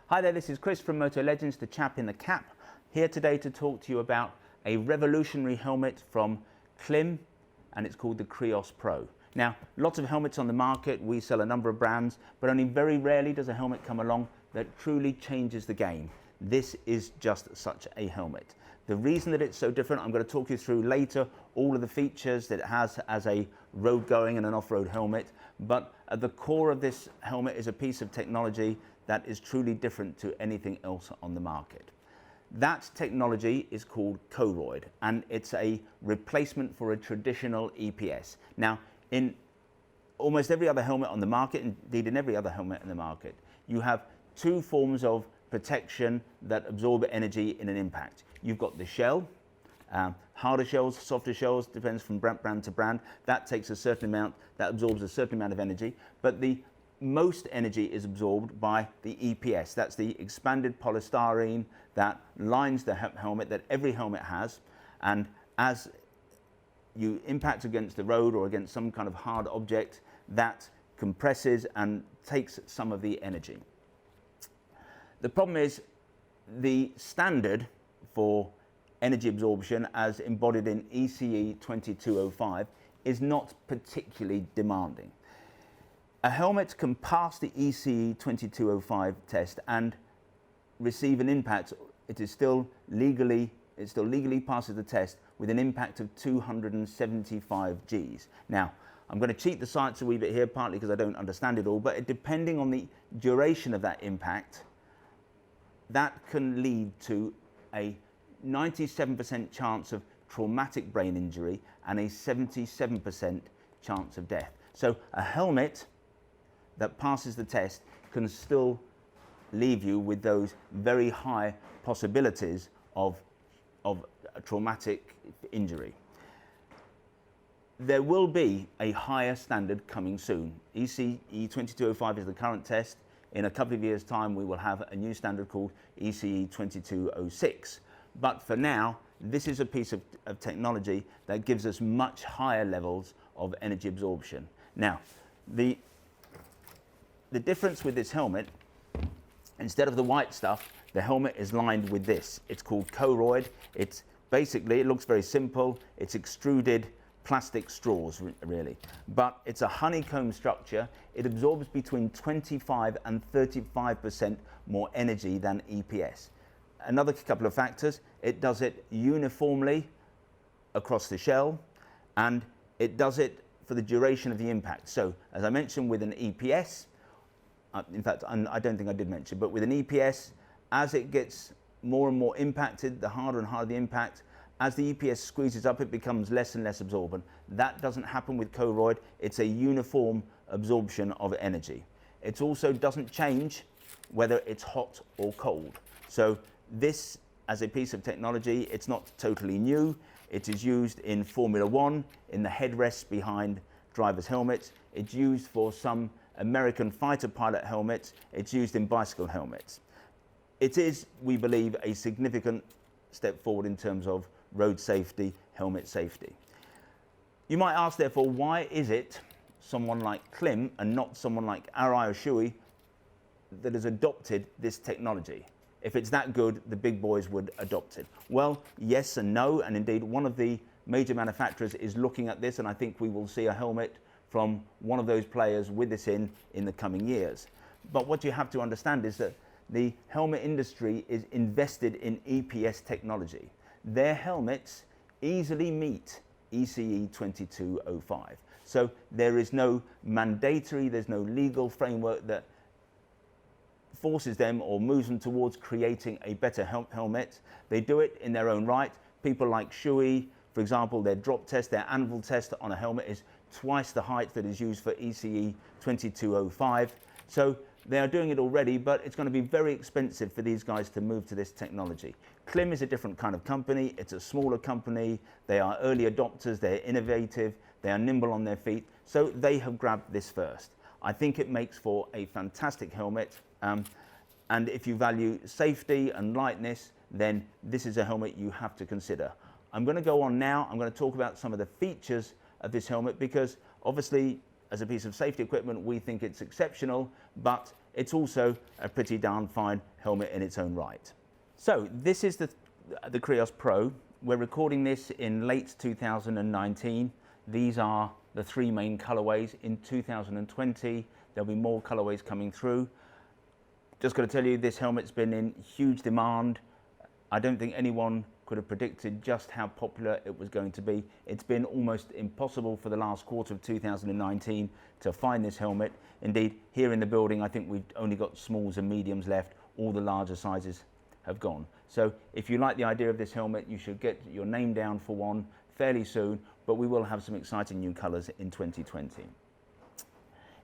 Hi there, this is Chris from Motolegends, the chap in the cap, here today to talk to you about a revolutionary helmet from Klim, and it's called the Krios Pro. Now, lots of helmets on the market, we sell a number of brands, but only very rarely does a helmet come along that truly changes the game. This is just such a helmet. The reason that it's so different, I'm going to talk you through later all of the features that it has as a road-going and an off-road helmet, but at the core of this helmet is a piece of technology that is truly different to anything else on the market. That technology is called Koroyd, and it's a replacement for a traditional EPS. Now, in almost every other helmet on the market, indeed in every other helmet in the market, you have two forms of protection that absorb energy in an impact. You've got the shell, harder shells, softer shells, depends from brand to brand. That takes a certain amount, that absorbs a certain amount of energy, but the most energy is absorbed by the EPS. That's the expanded polystyrene that lines the helmet that every helmet has, and as you impact against the road or against some kind of hard object, that compresses and takes some of the energy. The problem is the standard for energy absorption as embodied in ECE 2205 is not particularly demanding. A helmet can pass the ECE 2205 test and receive an impact. It still legally passes the test with an impact of 275 Gs. Now, I'm going to cheat the science a wee bit here, partly because I don't understand it all, but depending on the duration of that impact, that can lead to a 97% chance of traumatic brain injury and a 77% chance of death. So a helmet that passes the test can still leave you with those very high possibilities of a traumatic injury. There will be a higher standard coming soon. ECE 2205 is the current test. In a couple of years' time, we will have a new standard called ECE 2206. But for now, this is a piece of technology that gives us much higher levels of energy absorption. Now, the difference with this helmet, instead of the white stuff, the helmet is lined with this. It's called Koroyd. It's basically, it looks very simple. It's extruded plastic straws, really. But it's a honeycomb structure. It absorbs between 25 and 35% more energy than EPS. Another couple of factors, it does it uniformly across the shell, and it does it for the duration of the impact. So, as I mentioned, with an EPS, in fact, I don't think I did mention, but with an EPS, as it gets more and more impacted, the harder and harder the impact, as the EPS squeezes up, it becomes less and less absorbent. That doesn't happen with Koroyd. It's a uniform absorption of energy. It also doesn't change whether it's hot or cold. So this, as a piece of technology, it's not totally new. It is used in Formula One, in the headrests behind drivers' helmets. It's used for some American fighter pilot helmets. It's used in bicycle helmets. It is, we believe, a significant step forward in terms of road safety, helmet safety. You might ask, therefore, why is it someone like Klim and not someone like Arai or Shui that has adopted this technology? If it's that good, the big boys would adopt it. Well, yes and no, and indeed one of the major manufacturers is looking at this, and I think we will see a helmet from one of those players with this in the coming years. But what you have to understand is that the helmet industry is invested in EPS technology. Their helmets easily meet ECE 2205. So there is no mandatory, there's no legal framework that forces them or moves them towards creating a better helmet. They do it in their own right. People like Shui, for example, their drop test, their anvil test on a helmet is twice the height that is used for ECE 2205. So they are doing it already, but it's going to be very expensive for these guys to move to this technology. Klim is a different kind of company. It's a smaller company. They are early adopters. They're innovative. They are nimble on their feet. So they have grabbed this first. I think it makes for a fantastic helmet. And if you value safety and lightness, then this is a helmet you have to consider. I'm going to go on now. I'm going to talk about some of the features of this helmet because obviously as a piece of safety equipment we think it's exceptional, but it's also a pretty darn fine helmet in its own right. So this is the Krios Pro. We're recording this in late 2019. These are the three main colorways. In 2020, there'll be more colorways coming through. Just got to tell you, this helmet's been in huge demand. I don't think anyone could have predicted just how popular it was going to be. It's been almost impossible for the last quarter of 2019 to find this helmet. Indeed, here in the building, I think we've only got smalls and mediums left. All the larger sizes have gone. So if you like the idea of this helmet, you should get your name down for one fairly soon, but we will have some exciting new colors in 2020.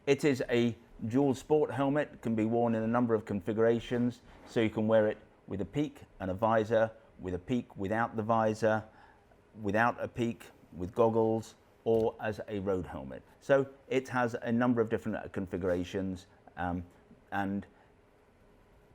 It is a dual sport helmet. It can be worn in a number of configurations, so you can wear it with a peak and a visor, with a peak without the visor, without a peak, with goggles, or as a road helmet. So it has a number of different configurations, and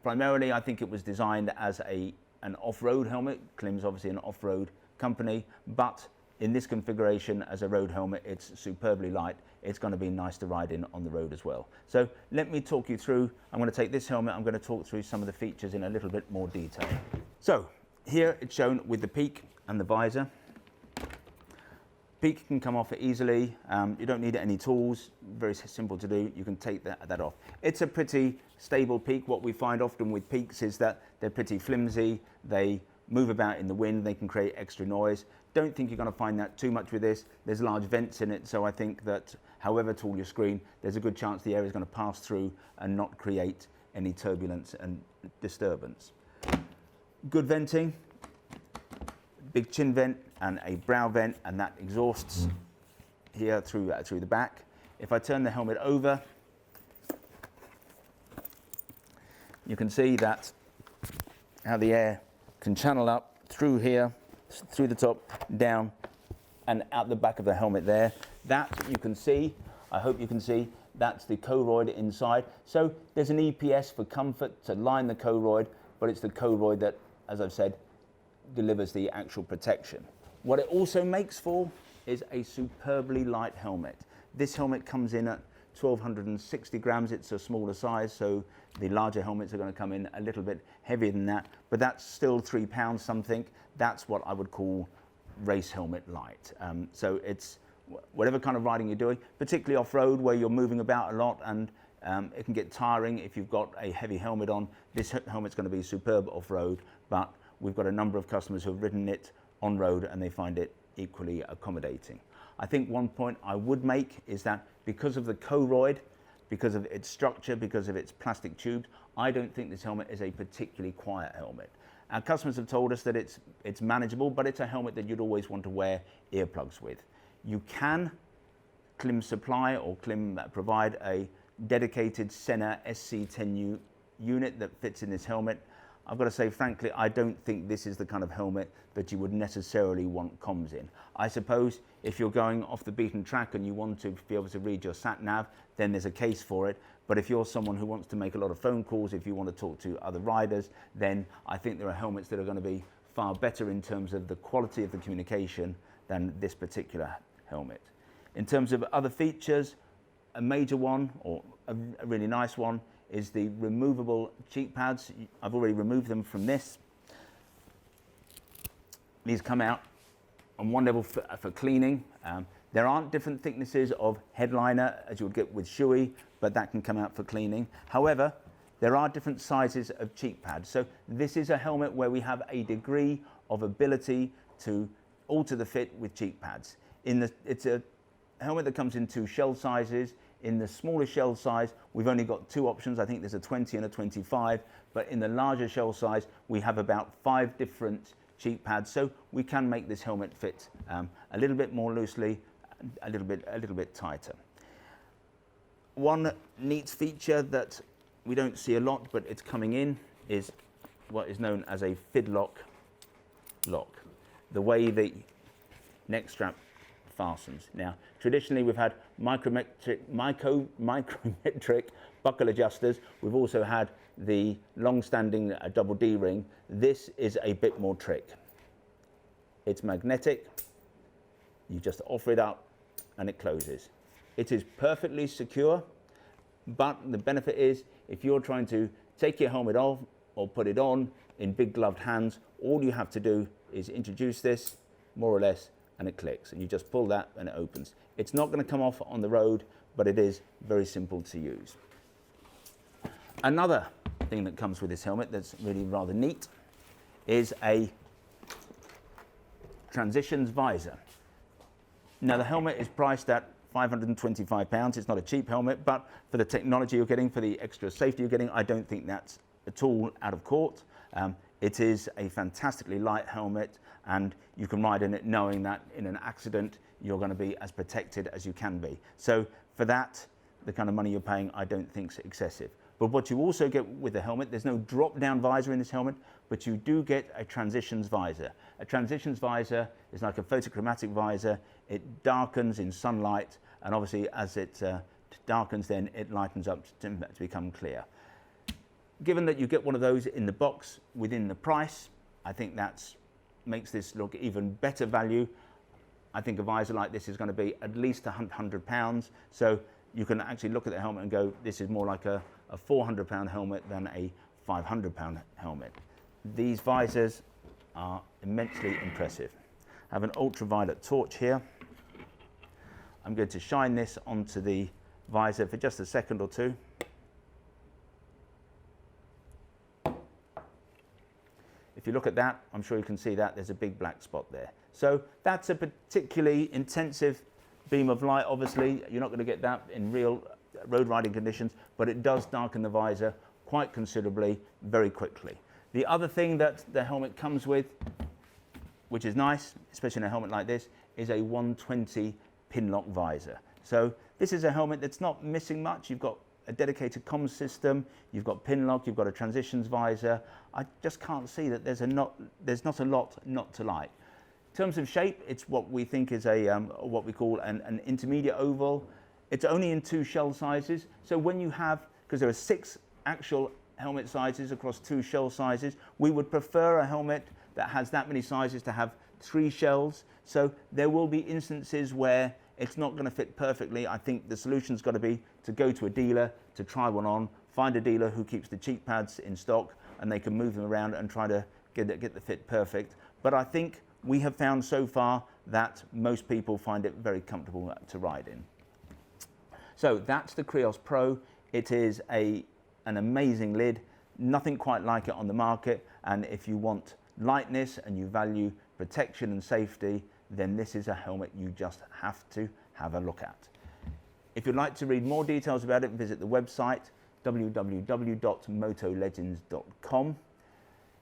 primarily I think it was designed as an off-road helmet. Klim's obviously an off-road company, but in this configuration as a road helmet, it's superbly light. It's going to be nice to ride in on the road as well. So let me talk you through, I'm going to take this helmet, I'm going to talk through some of the features in a little bit more detail. So here it's shown with the peak and the visor. Peak can come off easily. You don't need any tools, very simple to do. You can take that off. It's a pretty stable peak. What we find often with peaks is that they're pretty flimsy. They move about in the wind. They can create extra noise. Don't think you're going to find that too much with this. There's large vents in it, so I think that however tall your screen, there's a good chance the air is going to pass through and not create any turbulence and disturbance. Good venting, big chin vent and a brow vent, and that exhausts here through the back. If I turn the helmet over, you can see that how the air can channel up through here, through the top, down, and out the back of the helmet there. That you can see, I hope you can see, that's the Koroyd inside. So there's an EPS for comfort to line the Koroyd, but it's the Koroyd that, as I've said, delivers the actual protection. What it also makes for is a superbly light helmet. This helmet comes in at 1,260 grams. It's a smaller size, so the larger helmets are going to come in a little bit heavier than that, but that's still 3 pounds something. That's what I would call race helmet light. So it's whatever kind of riding you're doing, particularly off-road where you're moving about a lot, and it can get tiring if you've got a heavy helmet on. This helmet's going to be superb off-road, but we've got a number of customers who have ridden it on road and they find it equally accommodating. I think one point I would make is that because of the Koroyd, because of its structure, because of its plastic tubes, I don't think this helmet is a particularly quiet helmet. Our customers have told us that it's manageable, but it's a helmet that you'd always want to wear earplugs with. You can Klim supply or Klim provide a dedicated Sena SC10U unit that fits in this helmet. I've got to say, frankly, I don't think this is the kind of helmet that you would necessarily want comms in. I suppose if you're going off the beaten track and you want to be able to read your sat nav, then there's a case for it. But if you're someone who wants to make a lot of phone calls, if you want to talk to other riders, then I think there are helmets that are going to be far better in terms of the quality of the communication than this particular helmet. In terms of other features, a major one, or a really nice one, is the removable cheek pads. I've already removed them from this. These come out on one level for cleaning. There aren't different thicknesses of headliner as you would get with Shui, but that can come out for cleaning. However, there are different sizes of cheek pads. So this is a helmet where we have a degree of ability to alter the fit with cheek pads. It's a helmet that comes in 2 shell sizes. In the smaller shell size, we've only got 2 options. I think there's a 20 and a 25, but in the larger shell size, we have about 5 different cheek pads. So we can make this helmet fit a little bit more loosely, a little bit tighter. One neat feature that we don't see a lot, but it's coming in, is what is known as a fidlock lock. The way the neck strap fastens. Now, traditionally we've had micrometric buckle adjusters. We've also had the long-standing double D ring. This is a bit more trick. It's magnetic. You just offer it up and it closes. It is perfectly secure. but the benefit is if you're trying to take your helmet off or put it on in big gloved hands, all you have to do is introduce this, more or less, and it clicks, and you just pull that and it opens. It's not going to come off on the road, but it is very simple to use. Another thing that comes with this helmet that's really rather neat is a transitions visor. Now the helmet is priced at £525. It's not a cheap helmet, but for the technology you're getting, for the extra safety you're getting, I don't think that's at all out of court. It is a fantastically light helmet, and you can ride in it knowing that in an accident you're going to be as protected as you can be. So for that, the kind of money you're paying, I don't think is excessive. But what you also get with the helmet, there's no drop-down visor in this helmet, but you do get a transitions visor. A transitions visor is like a photochromatic visor. It darkens in sunlight, and obviously as it darkens, then it lightens up to become clear. Given that you get one of those in the box within the price, I think that makes this look even better value. I think a visor like this is going to be at least £100, so you can actually look at the helmet and go, this is more like a £400 helmet than a £500 helmet. These visors are immensely impressive. I have an ultraviolet torch here. I'm going to shine this onto the visor for just a second or two. If you look at that, I'm sure you can see that there's a big black spot there. So that's a particularly intensive beam of light. Obviously, you're not going to get that in real road riding conditions, but it does darken the visor quite considerably very quickly. The other thing that the helmet comes with, which is nice, especially in a helmet like this, is a 120 pin lock visor. So this is a helmet that's not missing much. You've got a dedicated comms system, you've got pin lock, you've got a transitions visor. I just can't see that there's not a lot not to like. In terms of shape, it's what we think is a what we call an intermediate oval. It's only in 2 shell sizes. So when you have, because there are 6 actual helmet sizes across 2 shell sizes, we would prefer a helmet that has that many sizes to have 3 shells. So there will be instances where it's not going to fit perfectly. I think the solution's got to be to go to a dealer, to try one on, find a dealer who keeps the cheek pads in stock, and they can move them around and try to get the fit perfect. But I think we have found so far that most people find it very comfortable to ride in. So that's the Krios Pro. It is an amazing lid, nothing quite like it on the market, and if you want lightness and you value protection and safety, then this is a helmet you just have to have a look at. If you'd like to read more details about it, visit the website www.motolegends.com.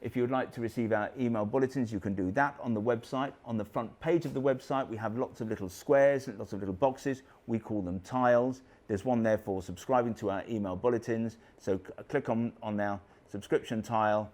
If you would like to receive our email bulletins, you can do that on the website. On the front page of the website, we have lots of little squares, lots of little boxes. We call them tiles. There's one there for subscribing to our email bulletins. So click on our subscription tile.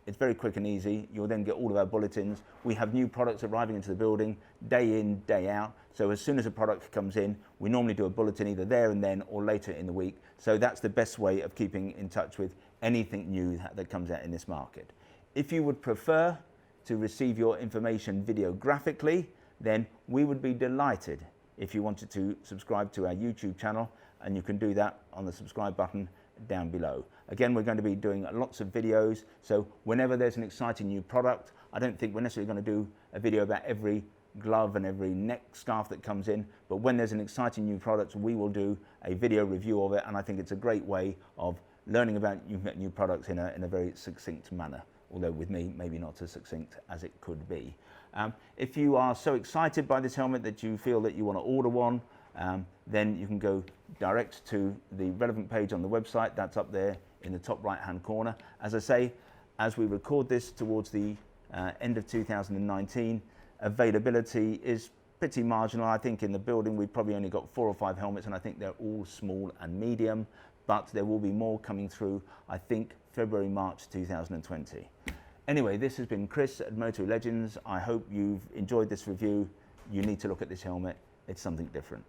It's very quick and easy. You'll then get all of our bulletins. We have new products arriving into the building day in, day out. So as soon as a product comes in, we normally do a bulletin either there and then or later in the week. So that's the best way of keeping in touch with anything new that comes out in this market. If you would prefer to receive your information videographically, then we would be delighted if you wanted to subscribe to our YouTube channel, and you can do that on the subscribe button down below. Again, we're going to be doing lots of videos, so whenever there's an exciting new product, I don't think we're necessarily going to do a video about every glove and every neck scarf that comes in, but when there's an exciting new product, we will do a video review of it, and I think it's a great way of learning about new products in a very succinct manner, although with me, maybe not as succinct as it could be. If you are so excited by this helmet that you feel that you want to order one, then you can go direct to the relevant page on the website. That's up there in the top right hand corner. As I say, as we record this towards the end of 2019, availability is pretty marginal. I think in the building we've probably only got 4 or 5 helmets, and I think they're all small and medium, but there will be more coming through, I think February, March 2020. Anyway, this has been Chris at Motolegends. I hope you've enjoyed this review. You need to look at this helmet. It's something different.